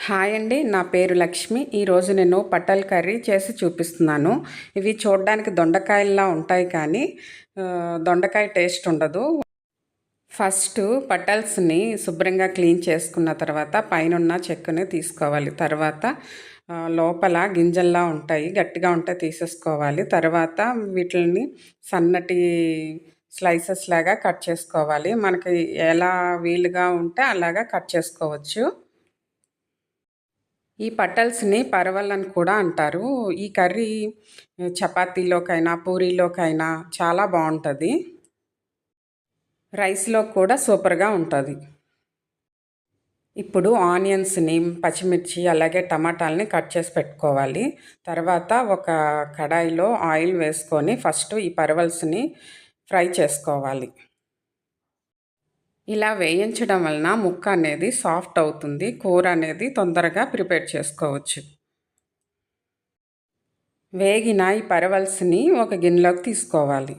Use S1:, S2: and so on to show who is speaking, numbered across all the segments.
S1: Hi అండి, నా పేరు లక్ష్మి. ఈరోజు నేను పట్టల్ కర్రీ చేసి చూపిస్తున్నాను. ఇవి చూడడానికి దొండకాయల్లా ఉంటాయి కానీ దొండకాయ టేస్ట్ ఉండదు. ఫస్ట్ పట్టల్స్ని శుభ్రంగా క్లీన్ చేసుకున్న తర్వాత పైనున్న చెక్కుని తీసుకోవాలి. తర్వాత లోపల గింజల్లా ఉంటాయి, గట్టిగా ఉంటే తీసేసుకోవాలి. తర్వాత వీటిని సన్నటి స్లైసెస్ లాగా కట్ చేసుకోవాలి. మనకి ఎలా వీలుగా ఉంటే అలాగా కట్ చేసుకోవచ్చు. ఈ పట్టల్స్ని పరవల్ కూడా అంటారు. ఈ కర్రీ చపాతీలోకైనా పూరీలోకైనా చాలా బాగుంటుంది. రైస్లో కూడా సూపర్గా ఉంటుంది. ఇప్పుడు ఆనియన్స్ని, పచ్చిమిర్చి అలాగే టమాటాలని కట్ చేసి పెట్టుకోవాలి. తర్వాత ఒక కడాయిలో ఆయిల్ వేసుకొని ఫస్ట్ ఈ పరవల్స్ని ఫ్రై చేసుకోవాలి. ఇలా వేయించడం వలన ముక్క అనేది సాఫ్ట్ అవుతుంది, కూర అనేది తొందరగా ప్రిపేర్ చేసుకోవచ్చు. వేగిన ఈ పరవల్స్ని ఒక గిన్నెలోకి తీసుకోవాలి.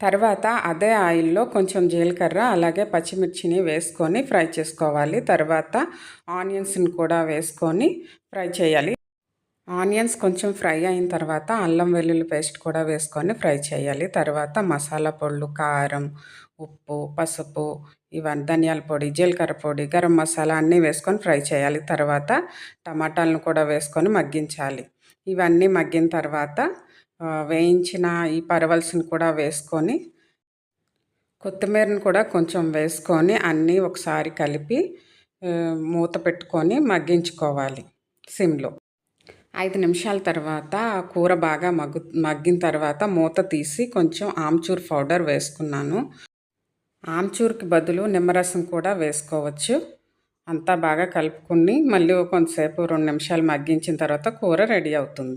S1: తర్వాత అదే ఆయిల్లో కొంచెం జీలకర్ర అలాగే పచ్చిమిర్చిని వేసుకొని ఫ్రై చేసుకోవాలి. తర్వాత ఆనియన్స్ని కూడా వేసుకొని ఫ్రై చేయాలి. ఆనియన్స్ కొంచెం ఫ్రై అయిన తర్వాత అల్లం వెల్లుల్లి పేస్ట్ కూడా వేసుకొని ఫ్రై చేయాలి. తర్వాత మసాలా పొడులు, కారం, ఉప్పు, పసుపు, ఇవన్నీ ధనియాల పొడి, జీలకర్ర పొడి, గరం మసాలా అన్నీ వేసుకొని ఫ్రై చేయాలి. తర్వాత టమాటాలను కూడా వేసుకొని మగ్గించాలి. ఇవన్నీ మగ్గిన తర్వాత వేయించిన ఈ పరవల్స్ని కూడా వేసుకొని కొత్తిమీరను కూడా కొంచెం వేసుకొని అన్నీ ఒకసారి కలిపి మూత పెట్టుకొని మగ్గించుకోవాలి సిమ్లో. 5 నిమిషాల తర్వాత కూర బాగా మగ్గిన తర్వాత మూత తీసి కొంచెం ఆమ్చూర్ పౌడర్ వేసుకున్నాను. ఆమ్చూర్కి బదులు నిమ్మరసం కూడా వేసుకోవచ్చు. అంతా బాగా కలుపుకొని మళ్ళీ కొంతసేపు 2 నిమిషాలు మగ్గించిన తర్వాత కూర రెడీ అవుతుంది.